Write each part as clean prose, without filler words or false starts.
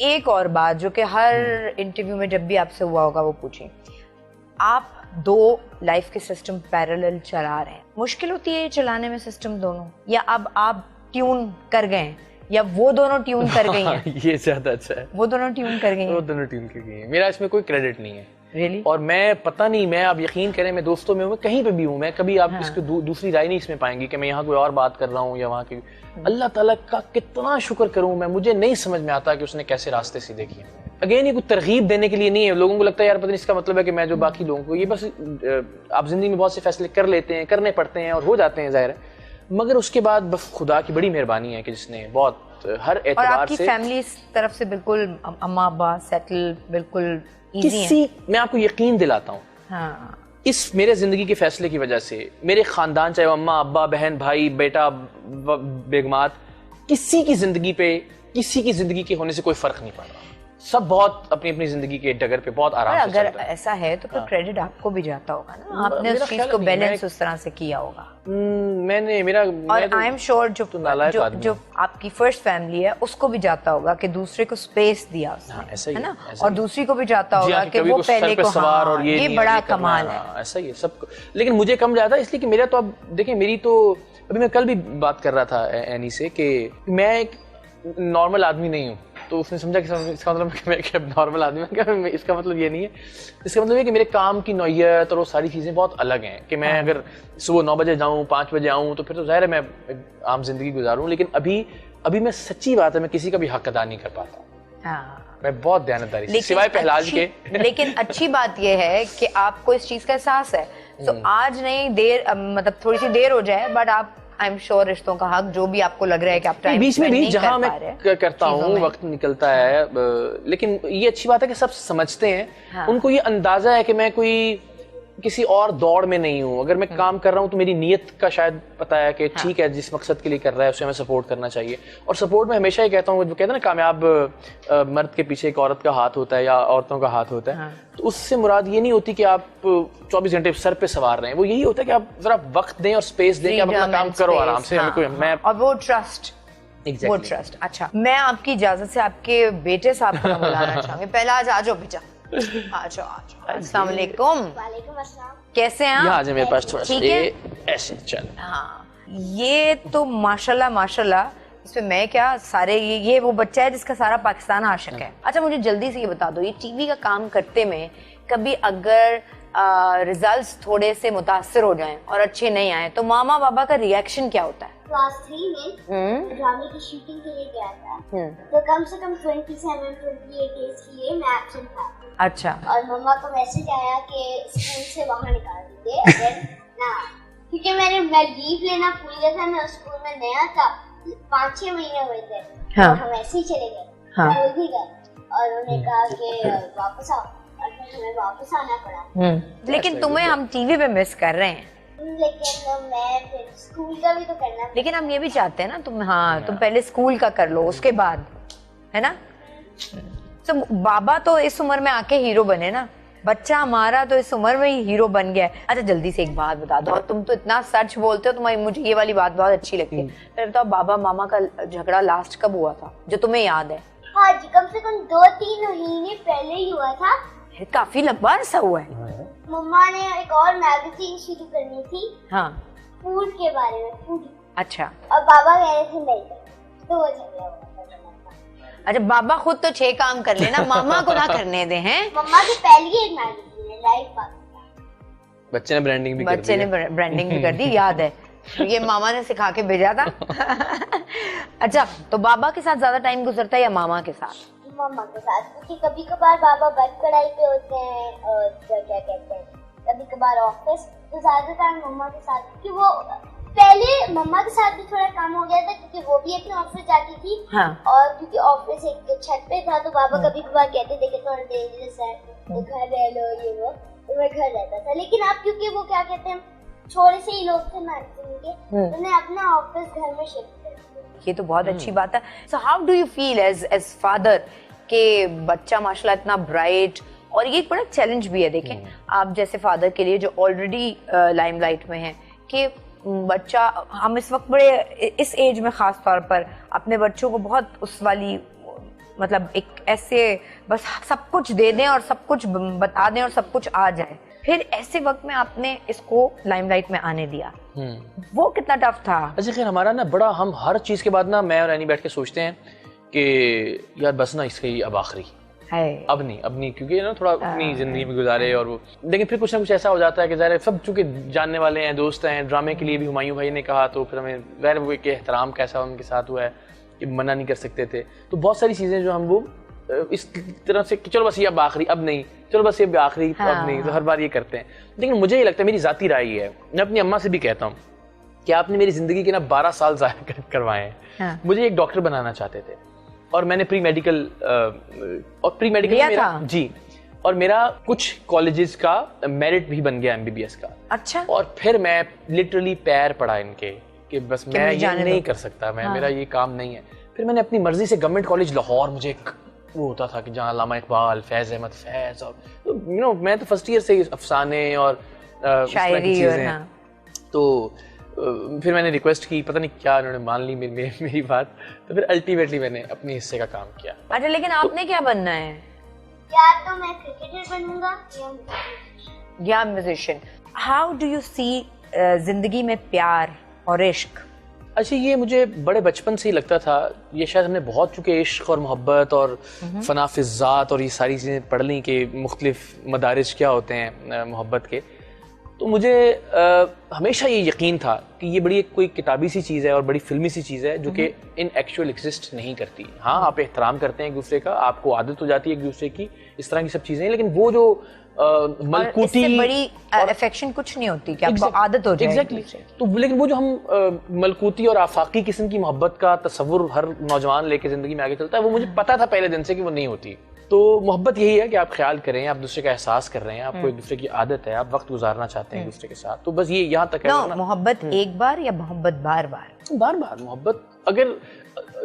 एक और बात जो कि हर इंटरव्यू में जब भी आपसे हुआ होगा वो पूछें, आप दो लाइफ के सिस्टम पैरेलल चला रहे हैं, मुश्किल होती है ये चलाने में सिस्टम दोनों, या अब आप ट्यून कर गए हैं या वो दोनों ट्यून कर गई हैं? ये ज्यादा अच्छा है, वो दोनों ट्यून कर गई हैं। वो दोनों ट्यून कर गई हैं। मेरा इसमें कोई क्रेडिट नहीं है really? और मैं पता नहीं, मैं आप यकीन करें, मैं दोस्तों में हूँ, कहीं पे भी हूँ, मैं कभी आप इसको दूसरी राय नहीं इसमें पाएंगी कि मैं यहाँ कोई और बात कर रहा हूँ या वहाँ की। अल्लाह ताला का कितना शुक्र करूँ मैं, मुझे नहीं समझ में आता कि उसने कैसे रास्ते सीधे किए। अगेन ये कोई तरगीब देने के लिए नहीं है, लोगों को लगता है यार पता नहीं इसका मतलब है कि मैं जो बाकी लोगों को, ये बस आप जिंदगी में बहुत से फैसले कर लेते हैं, करने पड़ते हैं और हो जाते हैं जाहिर है, मगर उसके बाद बस खुदा की बड़ी मेहरबानी है कि जिसने बहुत हर एतबार से। और आपकी फैमिली इस तरफ से बिल्कुल अम्मा अब्बा सेटल बिल्कुल किसी, मैं आपको यकीन दिलाता हूँ, हाँ, इस मेरे जिंदगी के फैसले की वजह से मेरे खानदान, चाहे अम्मा अब्बा बहन भाई बेटा बेगमात, किसी की जिंदगी के होने से कोई फर्क नहीं पड़ रहा। सब बहुत अपनी अपनी जिंदगी के डगर पे बहुत आराम से चल रहे हैं। अगर ऐसा है तो फिर क्रेडिट आपको भी जाता होगा ना, आपने उस चीज को बैलेंस उस तरह से किया होगा। और आई एम श्योर जो आपकी फर्स्ट फैमिली है उसको भी जाता होगा कि दूसरे को स्पेस दिया उसने, है ना, और दूसरी को भी जाता होगा कि वो पहले को सवार, और ये बड़ा कमाल है। ऐसा ही है सबको, लेकिन मुझे कम ज्यादा इसलिए कि मेरा तो, अब देखिए मेरी तो, अभी मैं कल भी बात कर रहा था एनी से कि मैं एक नॉर्मल आदमी नहीं हूँ, तो उसने समझा कि इसका मतलब मैं एक नॉर्मल आदमी हूँ। इसका मतलब ये नहीं है, इसका मतलब ये कि मेरे काम की नौयत और वो सारी चीज़ें बहुत अलग हैं कि मैं अगर सुबह 9 बजे जाऊँ 5 बजे आऊँ तो फिर तो ज़ाहिर है मैं आम जिंदगी गुजारूँ, लेकिन अभी मैं, सच्ची बात है, मैं किसी का भी हक अदा नहीं कर पाता। मैं बहुत दयानतदारी से, सिवाय पहलाज के। लेकिन अच्छी बात यह है कि आपको इस चीज़ का एहसास है, तो आज नहीं देर, मतलब थोड़ी सी देर हो जाए, बट आप आई एम श्योर रिश्तों का हक जो भी आपको लग रहा है कि आप टाइम बीच में भी जहां मैं करता हूँ वक्त निकलता है, लेकिन ये अच्छी बात है कि सब समझते हैं, उनको ये अंदाजा है कि मैं कोई किसी और दौड़ में नहीं हूँ। अगर मैं काम कर रहा हूँ तो मेरी नीयत का शायद पता है कि ठीक है, जिस मकसद के लिए कर रहा है उसे हमें सपोर्ट करना चाहिए। और सपोर्ट में हमेशा ही कहता हूँ, जो कहते हैं ना कामयाब मर्द के पीछे एक औरत का हाथ होता है या औरतों का हाथ होता है, तो उससे मुराद ये नहीं होती कि आप 24 घंटे सर पे सवार रहे हैं, वो यही होता है कि आप जरा वक्त दें और स्पेस दें कि आप अपना काम करो आराम से। और वो ट्रस्ट, वो ट्रस्ट। अच्छा, मैं आपकी इजाजत से आपके बेटे साहब को बुलाना चाहूंगी। पहले आज आ जाओ बेटा, आ जाओ। अस्सलाम वालेकुम। वालेकुम अस्सलाम। कैसे हैं आप? मेरे पास थोड़ा सा ऐसे चल। हाँ, ये तो माशाल्लाह माशाल्लाह, इसमें मैं क्या, सारे ये वो बच्चा है जिसका सारा पाकिस्तान आशिक है। अच्छा, मुझे जल्दी से ये बता दो, ये टीवी का काम करते में कभी अगर रिजल्ट्स थोड़े से मुतासिर हो जाएं और अच्छे नहीं आए तो मामा बाबा का रिएक्शन क्या होता है? क्लास 3 में ड्रामे की शूटिंग के लिए गया था, तो कम से कम 27-28 डेज के लिए मैं एब्सेंट था। अच्छा। और मम्मा को मैसेज आया कि स्कूल से बाहर निकाल दीजिए अगर ना, क्योंकि मैं लीव लेना भूल गया था, मैं स्कूल में नया था, 5-6 महीने हुए थे, और हम ऐसे ही चले गए, भूल भी गए, और उन्होंने कहा कि वापस आओ, और फिर हमें वापस आना पड़ा। लेकिन तुम्हें हम टीवी पे मिस कर रहे हैं, लेकिन मैं फिर स्कूल का भी तो करना। लेकिन हम ये भी चाहते हैं ना तुम पहले स्कूल का कर लो, उसके बाद, है ना। तो बाबा तो इस उम्र में आके हीरो बने ना, बच्चा हमारा तो इस उम्र में ही हीरो बन गया है। अच्छा, जल्दी से एक बात बता दो, तुम तो इतना सच बोलते हो, तुम्हारी मुझे ये वाली बात बहुत अच्छी लगती है। फिर बताओ, बाबा मामा का झगड़ा लास्ट कब हुआ था जो तुम्हें याद है? हाँ जी, कम से कम 2-3 महीने पहले ही हुआ था। काफी लंबा अरसा हुआ है। मम्मा ने एक और मैगजीन शुरू करनी थी, हाँ, फूड के बारे में, फूड। अच्छा। और बाबा कह रहे थे नहीं, तो वो झगड़ा हुआ। अच्छा, बाबा खुद तो 6 काम कर लेना, मामा को ना करने दे हैं। मम्मा की पहली एक मैगजीन है, लाइफ पाकिस्तान। बच्चे ने ब्रांडिंग भी कर दी, याद है, ये मामा ने सिखा के भेजा था। अच्छा, तो बाबा के साथ ज्यादा टाइम गुजरता है या मामा के साथ? मम्मा के साथ, क्योंकि कभी कभार बाबा बर्फ कढ़ाई पे होते हैं, और क्या कहते हैं, कभी कभार ऑफिस, तो ज्यादा टाइम मम्मा के साथ, क्योंकि वो पहले मम्मा के साथ भी थोड़ा कम हो गया था, क्योंकि वो भी अपने ऑफिस जाती थी। हाँ। और क्योंकि ऑफिस एक छत पे था, तो बाबा कभी कभार कहते थे कि थोड़ा डेंजरस है, तो घर रह लो, ये वो, तो मैं घर रहता था। लेकिन अब क्योंकि वो क्या कहते हैं, छोटे से ही लोग थे मैक्सिमम के, तो उन्हें अपना ऑफिस घर में शिफ्ट कर दिया। ये तो बहुत अच्छी बात है। So how do you feel as father के बच्चा माशाल्लाह इतना ब्राइट, और ये बड़ा चैलेंज भी है, देखें आप जैसे फादर के लिए जो ऑलरेडी लाइमलाइट में है, कि बच्चा, हम इस वक्त बड़े इस एज में खास तौर पर अपने बच्चों को बहुत उस वाली मतलब एक ऐसे बस सब कुछ दे दें और सब कुछ बता दें और सब कुछ आ जाए, फिर ऐसे वक्त में आपने इसको लाइमलाइट में आने दिया, वो कितना टफ था? अच्छा खैर हमारा ना बड़ा, हम हर चीज के बाद ना मैं और एनी बैठ के सोचते हैं कि यार बस ना इसकी अब आखिरी है, अब नहीं, क्योंकि ना थोड़ा अपनी जिंदगी में गुजारे और वो, लेकिन फिर कुछ ना कुछ ऐसा हो जाता है कि ज़ाहिर सब चूंकि जानने वाले हैं, दोस्त हैं, ड्रामे के लिए भी हुमायूं भाई ने कहा तो फिर हमें ज़ाहिर वो एक एहतराम कैसा उनके साथ हुआ है कि मना नहीं कर सकते थे, तो बहुत सारी चीज़ें जो हम वो इस तरह से कि चलो बस ये अब आखिरी, अब नहीं, चलो बस ये आखिरी, अब नहीं, तो हर बार ये करते हैं। लेकिन मुझे ये लगता है, मेरी ज़ाती राय ये है, मैं अपनी अम्मा से भी कहता हूँ कि आपने मेरी ज़िंदगी के ना 12 साल ज़ाया करवाए हैं। मुझे एक डॉक्टर बनाना चाहते थे और मैंने प्री मेडिकल मेरा जी, और मेरा कुछ कॉलेजेस का मेरिट भी बन गया MBBS का। अच्छा। और फिर मैं लिटरली पैर पड़ा इनके कि बस मैं ये नहीं कर सकता, मैं मेरा ये काम नहीं है। फिर मैंने अपनी मर्जी से गवर्नमेंट कॉलेज लाहौर, मुझे एक वो होता था कि जहाँ अल्लामा इकबाल, फैज़ अहमद फैज़ और यू नो मैं तो फर्स्ट ईयर से अफसाने और शायरी और तो फिर मैंने रिक्वेस्ट की, पता नहीं क्या उन्होंने मान ली मेरी बात, तो फिर अल्टीमेटली मैंने अपने हिस्से का काम किया। अच्छा, लेकिन आपने क्या बनना है? या तो मैं क्रिकेटर बनूंगा या musician. How do you see जिंदगी में प्यार और इश्क? अच्छा, ये मुझे बड़े बचपन से ही लगता था, ये शायद हमने बहुत चुके इश्क और मोहब्बत और फनाफिज़ात और ये सारी चीज़ें पढ़ ली कि मुख्तलिफ मदारिज क्या होते हैं मोहब्बत के, तो मुझे हमेशा ये यकीन था कि ये बड़ी कोई किताबी सी चीज़ है और बड़ी फिल्मी सी चीज़ है जो कि इन एक्चुअल एग्जिस्ट नहीं करती। हाँ, आप एहतराम करते हैं एक दूसरे का, आपको आदत हो जाती है एक दूसरे की, इस तरह की सब चीज़ें, लेकिन वो जो मलकूती बड़ी अफेक्शन कुछ नहीं होती कि आपको आदत हो जाए। एग्जैक्टली। तो लेकिन वो जो हम मलकूती और आफाकी किस्म की मोहब्बत का तस्वुर हर नौजवान लेके जिंदगी में आगे चलता है, वो मुझे पता था पहले दिन से कि वो नहीं होती। तो मोहब्बत यही है कि आप ख्याल करें, आप दूसरे का एहसास कर रहे हैं, आपको एक दूसरे की आदत है, आप वक्त गुजारना चाहते हैं एक दूसरे के साथ, तो बस ये यहाँ तक है। मोहब्बत एक बार या मोहब्बत बार बार मोहब्बत, अगर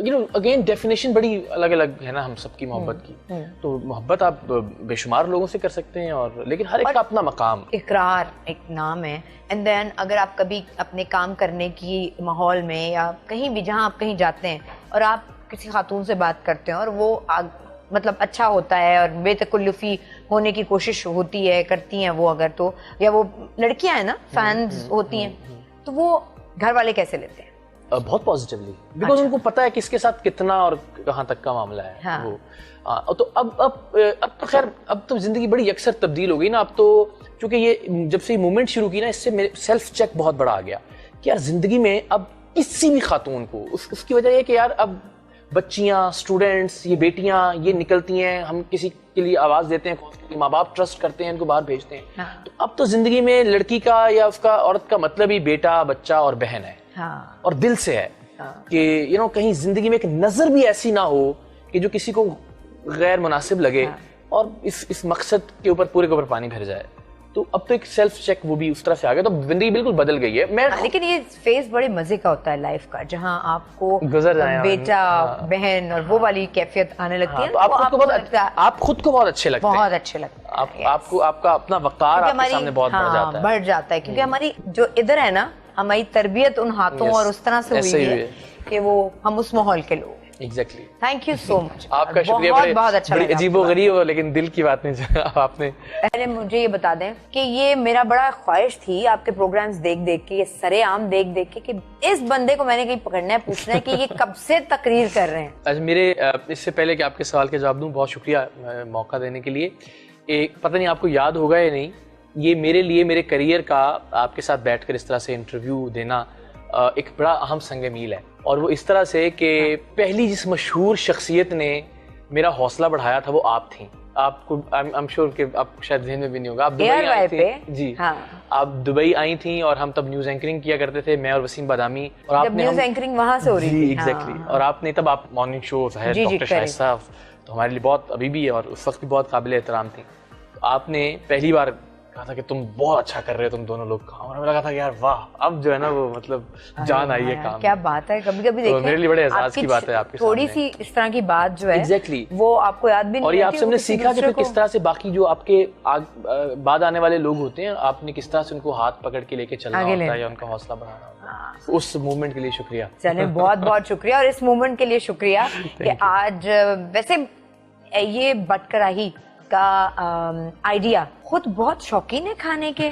यू नो अगेन डेफिनेशन बड़ी अलग अलग है ना हम सबकी मोहब्बत की, तो मोहब्बत आप बेशुमार लोगों से कर सकते हैं, और लेकिन हर एक का अपना मकाम। इकरार एक नाम है, एंड देन अगर आप कभी अपने काम करने की माहौल में या कहीं भी जहाँ आप कहीं जाते हैं और आप किसी खातून से बात करते हैं और वो मतलब अच्छा होता है और बेतकल्लुफी होने की कोशिश होती है, करती हैं वो, अगर तो, या वो लड़कियां हैं ना फैंस होती हैं, तो वो घर वाले कैसे लेते हैं? बहुत पॉजिटिवली, बिकॉज उनको पता है किसके साथ कितना और कहाँ तक का मामला है। हाँ। वो तो अब तो खैर अब तो जिंदगी बड़ी अक्सर तब्दील हो गई ना। अब तो चूंकि ये जब से ये मूवमेंट शुरू की ना, इससे मेरे सेल्फ चेक बहुत बड़ा आ गया कि यार जिंदगी में अब किसी भी खातून को उसकी वजह ये कि यार अब बच्चियां, स्टूडेंट्स, ये बेटियां ये निकलती हैं, हम किसी के लिए आवाज देते हैं, माँ बाप ट्रस्ट करते हैं, इनको बाहर भेजते हैं। हाँ। तो अब तो जिंदगी में लड़की का या उसका औरत का मतलब ही बेटा, बच्चा और बहन है। हाँ। और दिल से है। हाँ। कि यू नो कहीं जिंदगी में एक नजर भी ऐसी ना हो कि जो किसी को गैर मुनासिब लगे। हाँ। और इस मकसद के ऊपर पूरे के ऊपर पानी भर जाए। तो अब तो एक सेल्फ चेक वो भी उस तरह से आ गया, तो जिंदगी बिल्कुल बदल गई है। लेकिन ये फेज बड़े मजे का होता है लाइफ का, जहां आपको गुजर जाए बेटा, बहन और वो वाली कैफियत आने लगती है। तो आप खुद को बहुत अच्छे लगते हैं, बहुत अच्छे लगते हैं। आपको आपका अपना वकार आपके सामने बहुत बढ़ जाता है, क्योंकि हमारी जो इधर है ना, हमारी तरबियत उन हाथों और उस तरह से हुई है कि वो हम उस माहौल के लोग। Exactly. Thank you so much, आपका शुक्रिया। बहुत अच्छा लगा। अजीबोगरीब हो लेकिन दिल की बात नहीं आपने। पहले मुझे ये बता दें कि ये मेरा बड़ा ख्वाहिश थी आपके प्रोग्राम्स देख देख के, ये सरेआम देख देख के, कि इस बंदे को मैंने कहीं पकड़ना है, पूछना है कि ये कब से तकरीर कर रहे हैं। अच्छा, मेरे इससे पहले कि आपके सवाल के जवाब दूं, बहुत शुक्रिया मौका देने के लिए। एक पता नहीं आपको याद होगा या नहीं, ये मेरे लिए मेरे करियर का आपके साथ बैठकर इस तरह से इंटरव्यू देना एक बड़ा अहम संग मील है। और वो इस तरह से कि पहली जिस मशहूर शख्सियत ने मेरा हौसला बढ़ाया था वो आप थी। आपको आई एम श्योर कि आप शायद ध्यान में भी नहीं होगा, आप दुबई आई थी जी। हाँ। आप दुबई आई थी और हम तब न्यूज एंकरिंग किया करते थे, मैं और वसीम बादामी। और आपने न्यूज एंकरिंग वहां से हो रही थी। एग्जैक्टली। और आपने तब आप मॉर्निंग शो है डॉक्टर शाइस्ता, तो हमारे लिए बहुत अभी भी है और उस वक्त भी बहुत काबिल एहतराम थी। आपने पहली बार कहा था कि तुम बहुत अच्छा कर रहे हो, तुम दोनों लोग काम, और हमें लगा था कि यार वाह, अब जो है ना वो मतलब जान आई है काम। क्या बात है, कभी कभी तो मेरे लिए बड़े एहसास की बात है आपके थोड़ी सी इस तरह की बात जो है Exactly. वो आपको याद भी नहीं, और ये रहती, आपसे वो हमने किसी सीखा कि दूसरे फिर किस तरह से बाकी जो आपके बाद आने वाले लोग होते हैं, आपने किस तरह से उनको हाथ पकड़ के लेके चलना होता है या उनका हौसला बढ़ाना होता है। उस मूवमेंट के लिए शुक्रिया। चले, बहुत बहुत शुक्रिया, और इस मूवमेंट के लिए शुक्रिया कि आज वैसे ये बटकराही का आइडिया खुद बहुत शौकीन है खाने के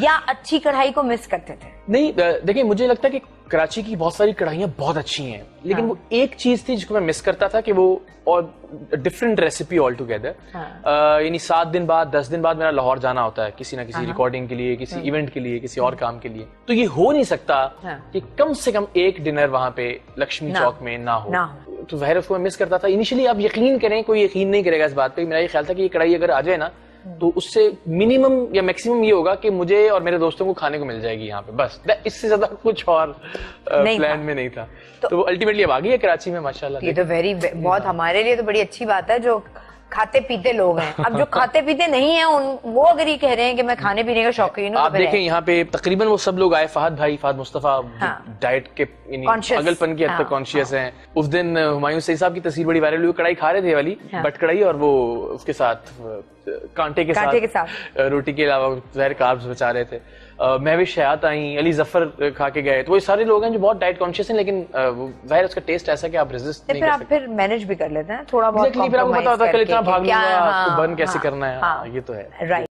या अच्छी कढ़ाई को मिस करते थे? नहीं, देखिए मुझे लगता है कि कराची की बहुत सारी कढ़ाइयाँ बहुत अच्छी हैं, लेकिन वो एक चीज थी जिसको मैं मिस करता था कि वो और डिफरेंट रेसिपी ऑल टुगेदर। यानी 7 दिन बाद 10 दिन बाद मेरा लाहौर जाना होता है किसी ना किसी रिकॉर्डिंग के लिए, किसी इवेंट के लिए, किसी और काम के लिए, तो ये हो नहीं सकता कि कम से कम एक डिनर वहां पे लक्ष्मी चौक में ना हो। तो ज़ाहिर उसको मैं मिस करता था इनिशियली। आप यकीन करें, कोई यकीन नहीं करेगा इस बात पे, मेरा ये ख्याल था कि ये कढ़ाई अगर आ जाए ना तो उससे मिनिमम या मैक्सिमम ये होगा कि मुझे और मेरे दोस्तों को खाने को मिल जाएगी यहाँ पे, बस। इससे ज्यादा कुछ और प्लान में नहीं था। तो अल्टीमेटली अब आ गई है कराची में माशाल्लाह। ये तो बहुत हमारे लिए तो बड़ी अच्छी बात है जो खाते पीते लोग हैं। अब जो खाते पीते नहीं है वो अगर ये कह रहे हैं कि मैं खाने पीने का शौकीन हूँ, आप देखें यहाँ पे तकरीबन वो सब लोग आए, फहद मुस्तफा डाइट के पागलपन के हद तक कॉन्शियस हैं। उस दिन हुमायूं सईद साहब की तस्वीर बड़ी वायरल हुई, कढ़ाई खा रहे थे वाली बट कढ़ाई, और वो उसके साथ कांटे के साथ रोटी के अलावा ज़ाहिर कार्ब्स बचा रहे थे। महविश हयात आई, अली जफर खा के गए, तो वो सारे लोग हैं जो बहुत डाइट कॉन्शियस हैं, लेकिन ज़ाहिर उसका टेस्ट ऐसा कि आप रेजिस्ट नहीं कर सकते। फिर मैनेज भी कर लेते हैं थोड़ा बहुत, फिर आपको पता होता है कल इतना भाग लूंगा, क्या आपको बर्न कैसे करना है। ये तो है। राइट।